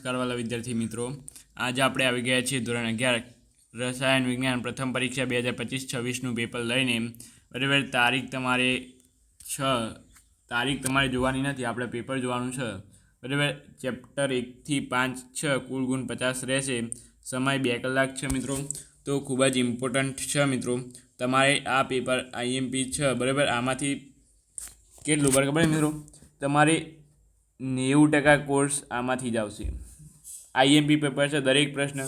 નમસ્કાર વાલા વિદ્યાર્થી મિત્રો, આજે આપણે આવી ગયા છીએ ધોરણ 11 રસાયણ વિજ્ઞાન પ્રથમ પરીક્ષા 2025-26નું પેપર લઈને. બરાબર, તારીખ તમારે જોવાની નથી, આપણે પેપર જોવાનું છે. બરાબર, ચેપ્ટર 1 થી 5 છે, કુલ ગુણ 50 રહેશે, સમય 2 કલાક છે મિત્રો. તો ખૂબ જ ઇમ્પોર્ટન્ટ છે મિત્રો, તમારે આ પેપર IMP છે. બરાબર, આમાંથી કેટલું બરાબર મિત્રો, તમારે 90% કોર્સ આમાંથી જ આવશે. IMP પેપર છે, દરેક પ્રશ્ન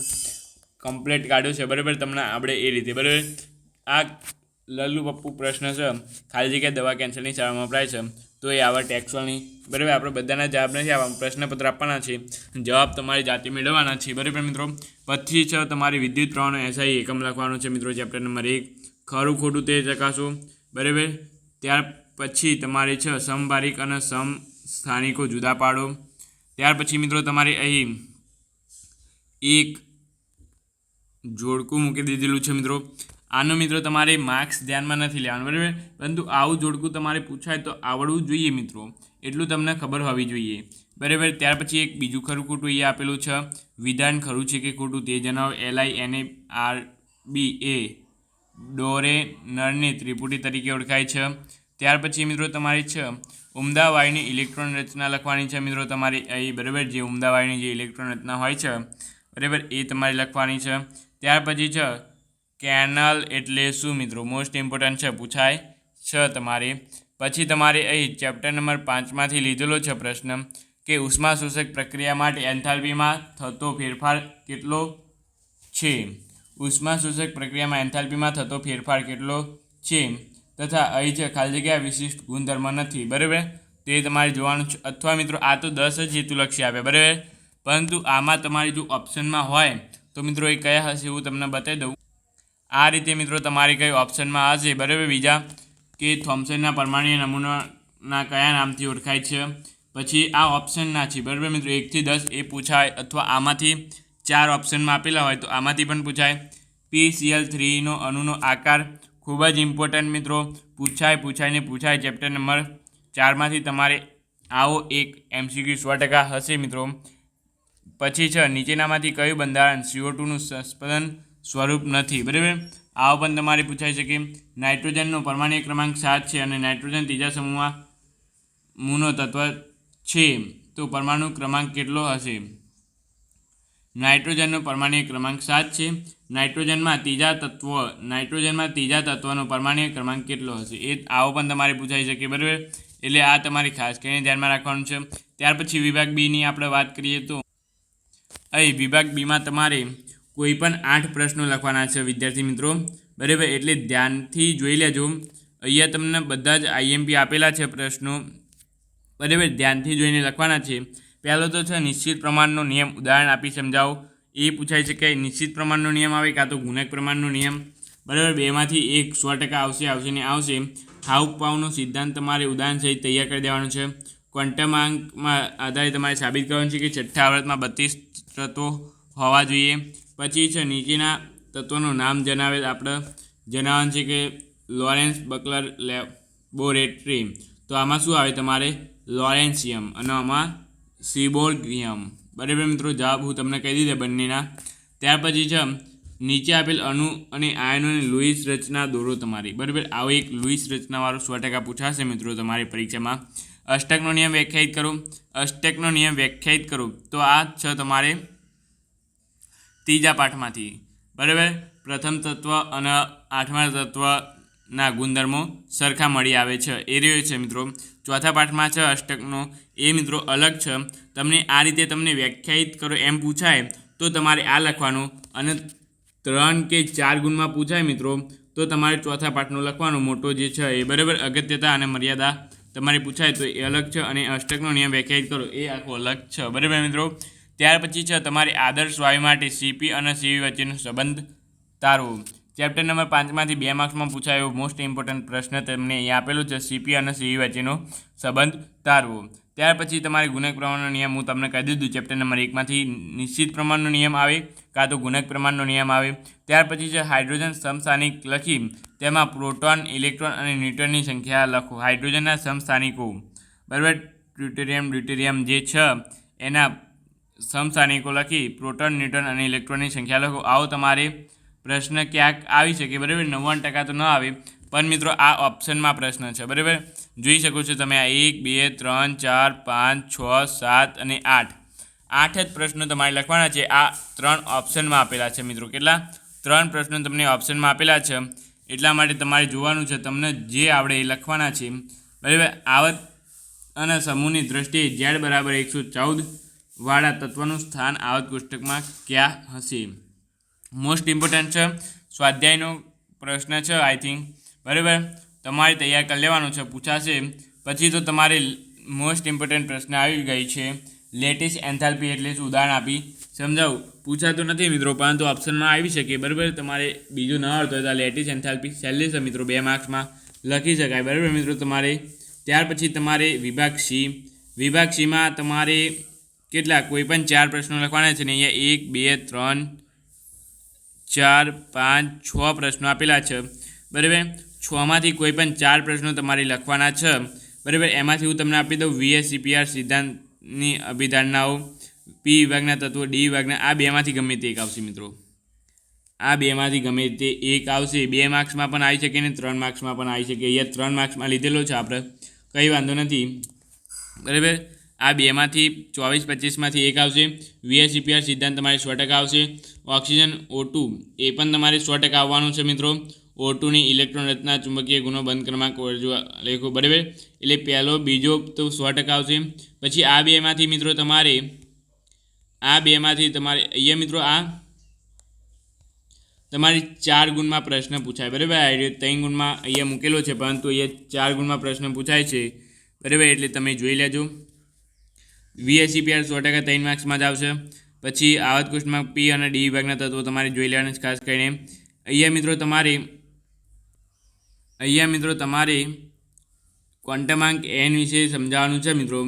કમ્પ્લીટ કાઢ્યો છે. બરાબર, તમને આપણે એ રીતે. બરાબર, આ લલ્લુ પપ્પુ પ્રશ્ન છે, ખાલી જગ્યા દવા કેન્સરની શાળામાં વપરાય છે, તો એ આવા ટેક્સોની. બરાબર, આપણે બધાના જવાબ નથી આવવા, પ્રશ્નપત્ર આપવાના છે, જવાબ તમારી જાતે મેળવવાના છે. બરાબર મિત્રો, પછી છે તમારી વિદ્યુત પ્રવાહનો SI એકમ લખવાનો છે મિત્રો, ચેપ્ટર નંબર 1. ખરું ખોટું તે ચકાસો. બરાબર, ત્યાર પછી તમારે છે સમભારિક અને સમસ્થાનિકો જુદા પાડો. ત્યાર પછી મિત્રો તમારે અહીં એક જોડકું મૂકી દીધેલું છે મિત્રો. આનો મિત્રો તમારે માર્ક્સ ધ્યાનમાં નથી લેવાનું. બરાબર, પરંતુ આવું જોડકું તમારે પૂછાય તો આવડવું જોઈએ મિત્રો, એટલું તમને ખબર હોવી જોઈએ. બરાબર, ત્યાર પછી એક બીજું ખરું ખોટું એ આપેલું છે, વિધાન ખરું છે કે ખોટું તે જણાવો. LINARB એ ડોરે નળની ત્રિપુટી તરીકે ઓળખાય છે. ત્યાર પછી મિત્રો તમારી છે ઉમદા વાયુની ઇલેક્ટ્રોન રચના લખવાની છે મિત્રો, તમારે અહીં. બરાબર, જે ઉમદા વાયુની જે ઇલેક્ટ્રોન રચના હોય છે, બરાબર, એ તમારે લખવાની છે. ત્યાર પછી છે કેનલ એટલે શું મિત્રો, મોસ્ટ ઇમ્પોર્ટન્ટ છે, પૂછાય છે તમારે. પછી તમારે અહીં ચેપ્ટર નંબર 5માંથી લીધેલો છે પ્રશ્ન કે ઉષ્મા શોષક પ્રક્રિયા માટે એન્થાલ્પીમાં થતો ફેરફાર કેટલો છે. ઉષ્મા શોષક પ્રક્રિયામાં એન્થાલ્પીમાં થતો ફેરફાર કેટલો છે, તથા અહીં છે ખાલી જગ્યા વિશિષ્ટ ગુણધર્મ નથી. બરાબર, તે તમારે જોવાનું છે. અથવા મિત્રો આ તો 10 જ હેતુલક્ષી આપ્યા. બરાબર, પરંતુ આમાં તમારી જો ઓપ્શનમાં હોય તો મિત્રો એ કયા હશે એવું તમને બતાવી દઉં. આ રીતે મિત્રો તમારી કઈ ઓપ્શનમાં હશે. બરાબર, બીજા કે થોમ્સનના પરમાણુય નમૂનાના કયા નામથી ઓળખાય છે. પછી આ ઓપ્શનના છે. બરાબર મિત્રો, 1 થી 10 એ પૂછાય, અથવા આમાંથી 4 ઓપ્શનમાં આપેલા હોય તો આમાંથી પણ પૂછાય. PCl3નો અણુનો આકાર ખૂબ જ ઇમ્પોર્ટન્ટ મિત્રો, પૂછાય. ચેપ્ટર નંબર 4માંથી તમારે આવો એક MCQ 100% હશે મિત્રો. પછી છે નીચેનામાંથી કયું બંધારણ CO2નું સંસ્પંદન સ્વરૂપ નથી. બરાબર, આવો પણ તમારે પૂછાઈ શકે. નાઇટ્રોજનનો પરમાણુ ક્રમાંક 7 છે અને નાઇટ્રોજન ત્રીજા સમૂહમાં મૂળનો તત્વ છે, તો પરમાણુ ક્રમાંક કેટલો હશે. નાઇટ્રોજનનો પરમાણુ ક્રમાંક 7 છે, નાઇટ્રોજનમાં ત્રીજા તત્વનો પરમાણુ ક્રમાંક કેટલો હશે, એ આવો પણ તમારે પૂછાઈ શકે. બરાબર, એટલે આ તમારે ખાસ કરીને ધ્યાનમાં રાખવાનું છે. ત્યાર પછી વિભાગ બીની આપણે વાત કરીએ તો અહીં વિભાગ બીમાં તમારે કોઈ પણ 8 પ્રશ્નો લખવાના છે વિદ્યાર્થી મિત્રો. બરાબર, એટલે ધ્યાનથી જોઈ લેજો. અહીંયા તમને બધા જ IMP આપેલા છે પ્રશ્નો. બરાબર, ધ્યાનથી જોઈને લખવાના છે. પહેલો તો છે નિશ્ચિત પ્રમાણનો નિયમ, ઉદાહરણ આપી સમજાવો. એ પૂછાઈ શકે. નિશ્ચિત પ્રમાણનો નિયમ આવે કાં તો ગુણક પ્રમાણનો નિયમ. બરાબર, બેમાંથી એક 100% આવશે ને આવશે. હાઉસ-પાઉનો સિદ્ધાંત તમારે ઉદાહરણ સહિત તૈયાર કરી દેવાનું છે. ક્વોન્ટમ આંકમાં આધારે તમારે સાબિત કરવાનું છે કે છઠ્ઠા આવર્તમાં 32 તત્વો હોવા જોઈએ. પછી છે નીચેના તત્વોનું નામ જણાવવાનું છે કે લોરેન્સ બકલર લેબોરેટરી, તો આમાં શું આવે તમારે લોરેન્સિયમ અને આમાં સિબોર્ગિયમ. બરાબર મિત્રો, જવાબ હું તમને કહી દીધે બંનેના. ત્યાર પછી છે નીચે આપેલ અણુ અને આયનોની લુઈસ રચના દોરો તમારી. બરાબર, આવો એક લુઈસ રચનાવાળો 100% પૂછાશે મિત્રો તમારી પરીક્ષામાં. અષ્ટકનો નિયમ વ્યાખ્યાયિત કરો. તો આ છે તમારે ત્રીજા પાઠમાંથી. બરાબર, પ્રથમ તત્વ અને 8મા તત્વના ગુણધર્મો સરખા મળી આવે છે, એ રહ્યો છે મિત્રો. ચોથા પાઠમાં છે અષ્ટકનો, એ મિત્રો અલગ છે. તમને આ રીતે તમને વ્યાખ્યાયિત કરો એમ પૂછાય તો તમારે આ લખવાનું, અને 3 કે 4 ગુણમાં પૂછાય મિત્રો તો તમારે ચોથા પાઠનો લખવાનો મોટો જે છે એ. બરાબર, અગત્યતા અને મર્યાદા તમારે પૂછાય તો એ અલગ છે, અને અષ્ટકનો નિયમ વ્યાખ્યાયિત કરો એ આખો અલગ છે. બરાબર મિત્રો, ત્યાર પછી છે તમારે આદર્શ વાયુ માટે CP અને CV વચ્ચેનો સંબંધ તારવો. ચેપ્ટર નંબર 5માંથી 2 માર્ક્સમાં પૂછાયો મોસ્ટ ઇમ્પોર્ટન્ટ પ્રશ્ન તમને અહીંયા આપેલો છે, CP અને CV વચ્ચેનો સંબંધ તારવો. ત્યાર પછી તમારે ગુણક પ્રમાણનો નિયમ હું તમને કહી દીધું. ચેપ્ટર નંબર 1માંથી નિશ્ચિત પ્રમાણનો નિયમ આવે કાં તો ગુણક પ્રમાણનો નિયમ આવે. ત્યાર પછી છે હાઇડ્રોજન સમસ્થાનિક લખી તેમાં પ્રોટોન, ઇલેક્ટ્રોન અને ન્યુટ્રોનની સંખ્યા લખો. હાઇડ્રોજનના સમસ્થાનિકો. બરાબર, ટ્યુટેરિયમ ડ્યુટેરિયમ જે છે એના સમસ્થાનિકો લખી પ્રોટોન, ન્યુટ્રોન અને ઇલેક્ટ્રોનની સંખ્યા લખો. આવો તમારે પ્રશ્ન ક્યાંક આવી શકે, બરાબર. 99% તો ન આવે, પણ મિત્રો આ ઓપ્શનમાં પ્રશ્ન છે, બરાબર. જોઈ શકો છો તમે આ 1, 2, 3, 4, 5, 6, 7 અને 8 8 જ પ્રશ્નો તમારે લખવાના છે. આ 3 ઓપ્શનમાં આપેલા છે મિત્રો. કેટલા? 3 પ્રશ્નો તમને ઓપ્શનમાં આપેલા છે. એટલા માટે તમારે જોવાનું છે, તમને જે આવડે એ લખવાના છે, બરાબર. આવત અને સમૂહની દ્રષ્ટિએ Z = 114 વાળા તત્વનું સ્થાન આવત કોષ્ટકમાં ક્યાં હશે? મોસ્ટ ઇમ્પોર્ટન્ટ છે, સ્વાધ્યાયનો પ્રશ્ન છે આઈ થિંક, બરાબર. તમારે તૈયાર કરી લેવાનું છે, પૂછાશે. પછી તો તમારે મોસ્ટ ઇમ્પોર્ટન્ટ પ્રશ્ન આવી ગઈ છે, લેટિસ એન્થાલ્પી એટલે શું? ઉદાહરણ આપી સમજાવું. પૂછાતું નથી મિત્રો, પરંતુ ઓપ્શનમાં આવી શકે, બરાબર. તમારે બીજું ન આવડતું હોય તો લેટિસ એન્થાલ્પી સહેલી છે મિત્રો, 2 માર્ક્સમાં લખી શકાય, બરાબર મિત્રો. તમારે ત્યાર પછી તમારે વિભાગ સીમાં તમારે કેટલા? કોઈ પણ 4 પ્રશ્નો લખવાના છે ને. અહીંયા 1, 2, 3, 4, 5, 6 પ્રશ્નો આપેલા છે, બરાબર. 6માંથી કોઈ પણ 4 પ્રશ્નો તમારે લખવાના છે, બરાબર. એમાંથી હું તમને આપી દઉં VSEPR સિદ્ધાંતની અભિધારણાઓ, પી વિભાગના તત્વો, ડી વિભાગના. આ 2માંથી ગમે તે એક આવશે મિત્રો. આ 2માંથી ગમે તે એક આવશે. 2 માર્ક્સમાં પણ આવી શકે ને 3 માર્ક્સમાં પણ આવી શકે. અહીંયા 3 માર્ક્સમાં લીધેલો છે આપણે, કંઈ વાંધો નથી, બરાબર. આ 2માંથી 24-25માંથી એક આવશે. VSEPR સિદ્ધાંત તમારે 100% આવશે. ઓક્સિજન O2 એ પણ તમારે 100% આવવાનું છે મિત્રો. O2ની ઇલેક્ટ્રોન રચના, ચુંબકીય ગુણો, બંધ ક્રમાંક લેખો, બરાબર. એટલે પહેલો બીજો તો 100% આવશે. પછી આ 2માંથી મિત્રો તમારે અહીંયા મિત્રો આ તમારી 4 ગુણમાં પ્રશ્ન પૂછાય, બરાબર. 3 ગુણમાં અહીંયા મૂકેલો છે, પરંતુ અહીંયા 4 ગુણમાં પ્રશ્ન પૂછાય છે, બરાબર. એટલે તમે જોઈ લેજો. VSEPR 100% 3 માર્ક્સમાં જ આવશે. પછી આવત કોષ્ટકમાં પી અને ડી વિભાગના તત્વો તમારે જોઈ લેવાના છે ખાસ કરીને. અહીંયા મિત્રો તમારે ક્વોન્ટમાંક n વિશે સમજાવવાનું છે મિત્રો.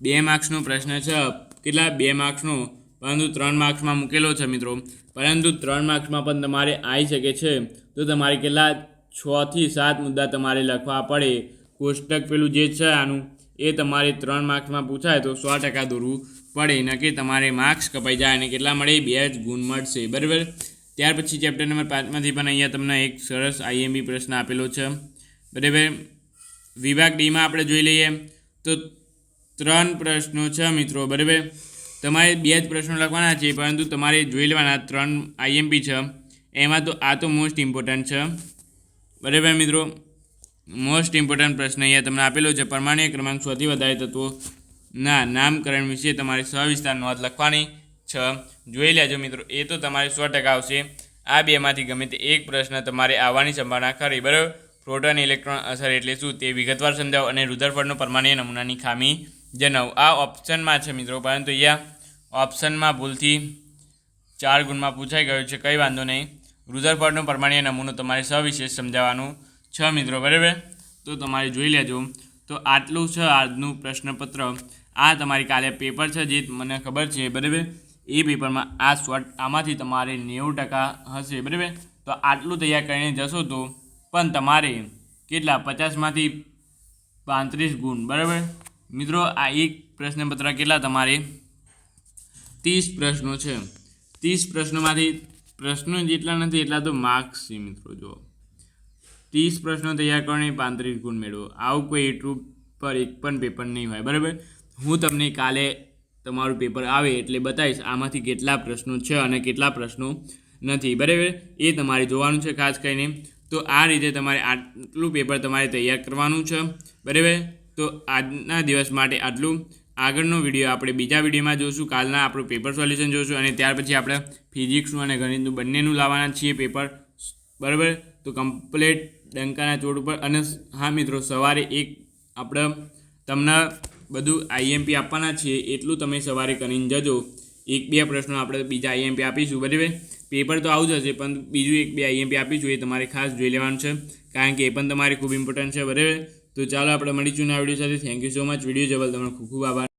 2 માર્ક્સનો પ્રશ્ન છે. કેટલા? 2 માર્ક્સનો, પરંતુ 3 માર્ક્સમાં મૂકેલો છે મિત્રો. પરંતુ 3 માર્ક્સમાં પણ તમારે આવી શકે છે. તો તમારે કેટલા? 6 થી 7 મુદ્દા તમારે લખવા પડે. કોષ્ટક પેલું જે છે આનું એ તમારે 3 માર્ક્સમાં પૂછાય તો 100% દોરવું પડે, ન કે તમારે માર્ક્સ કપાઈ જાય અને કેટલા મળે? 2 જ ગુણ મળશે, બરાબર. ત્યાર પછી ચેપ્ટર નંબર 5માંથી પણ અહીંયા તમને એક સરસ IMP પ્રશ્ન આપેલો છે, બરાબર. વિભાગ ડીમાં આપણે જોઈ લઈએ તો 3 પ્રશ્નો છે મિત્રો, બરાબર. તમારે 2 જ પ્રશ્નો લખવાના છે, પરંતુ તમારે જોઈ લેવાના 3 IMP છે. એમાં તો આ તો મોસ્ટ ઇમ્પોર્ટન્ટ છે, બરાબર મિત્રો. મોસ્ટ ઇમ્પોર્ટન્ટ પ્રશ્ન અહીંયા તમને આપેલો છે. પરમાણ્વીય ક્રમાંક 100 થી વધારે તત્વોના નામકરણ વિશે તમારે સવિસ્તાર નોંધ લખવાની છે. જોઈ લેજો મિત્રો, એ તો તમારે 100% આવશે. આ 2માંથી ગમે તે એક પ્રશ્ન તમારે આવવાની સંભાવના ખરી, બરાબર. પ્રોટોન ઇલેક્ટ્રોન અસર એટલે શું તે વિગતવાર સમજાવો અને રુધરફોર્ડનો પરમાણ્વીય નમૂનાની ખામી જણાવો. આ ઓપ્શનમાં છે મિત્રો, પરંતુ અહીંયા ઓપ્શનમાં ભૂલથી 4 ગુણમાં પૂછાઈ ગયું છે, કંઈ વાંધો નહીં. રુધરફોર્ડનો પરમાણ્વીય નમૂનો તમારે સવિશેષ સમજાવવાનું છે મિત્રો, બરાબર. તો તમારે જોઈ લેજો. તો આટલું છે આજનું પ્રશ્નપત્ર. આ તમારી કાલે પેપર છે જે મને ખબર છે, બરાબર. એ પેપરમાં આમાંથી તમારે 90% હશે, બરાબર. તો આટલું તૈયાર કરીને જશો તો પણ તમારે કેટલા? 50માંથી 35 ગુણ, બરાબર મિત્રો. આ એક પ્રશ્નપત્ર કેટલા? તમારે 30 પ્રશ્નો છે. 30 પ્રશ્નોમાંથી પ્રશ્નો જેટલા નથી એટલા તો માર્ક્સ છે મિત્રો. જો 30 પ્રશ્નો તૈયાર કરીને 35 ગુણ મેળવો, આવું કોઈ યુટ્યુબ પર એક પણ પેપર નહીં હોય, બરાબર. હું તમને કાલે તમારું પેપર આવે એટલે બતાવીશ આમાંથી કેટલા પ્રશ્નો છે અને કેટલા પ્રશ્નો નથી, બરાબર. એ તમારે જોવાનું છે ખાસ કરીને. તો આ રીતે તમારે આટલું પેપર તમારે તૈયાર કરવાનું છે, બરાબર. તો આજના દિવસ માટે આટલું. આગળનો વિડીયો આપણે બીજા વિડીયોમાં જોઈશું. કાલના આપણું પેપર સોલ્યુશન જોઈશું અને ત્યાર પછી આપણે ફિઝિક્સનું અને ગણિતનું બંનેનું લાવવાના છીએ પેપર, બરાબર. તો કમ્પ્લીટ ડંકાના ચોટ ઉપર. અને હા મિત્રો, સવારે એક આપણે તમને બધું IMP આપવાના છીએ, એટલું તમે સવારે કરીને જજો. 1-2 પ્રશ્નો આપણે બીજા IMP આપીશું, બરાબર. પેપર તો આવું જ હશે, પણ બીજું 1-2 IMP આપીશું, એ તમારે ખાસ જોઈ લેવાનું છે, કારણ કે એ પણ તમારે ખૂબ ઇમ્પોર્ટન્ટ છે, બરાબર. તો ચાલો આપણે મળીશું આ વિડીયો સાથે. Thank you so much. Video જોવા તમને ખૂબ ખૂબ આભાર.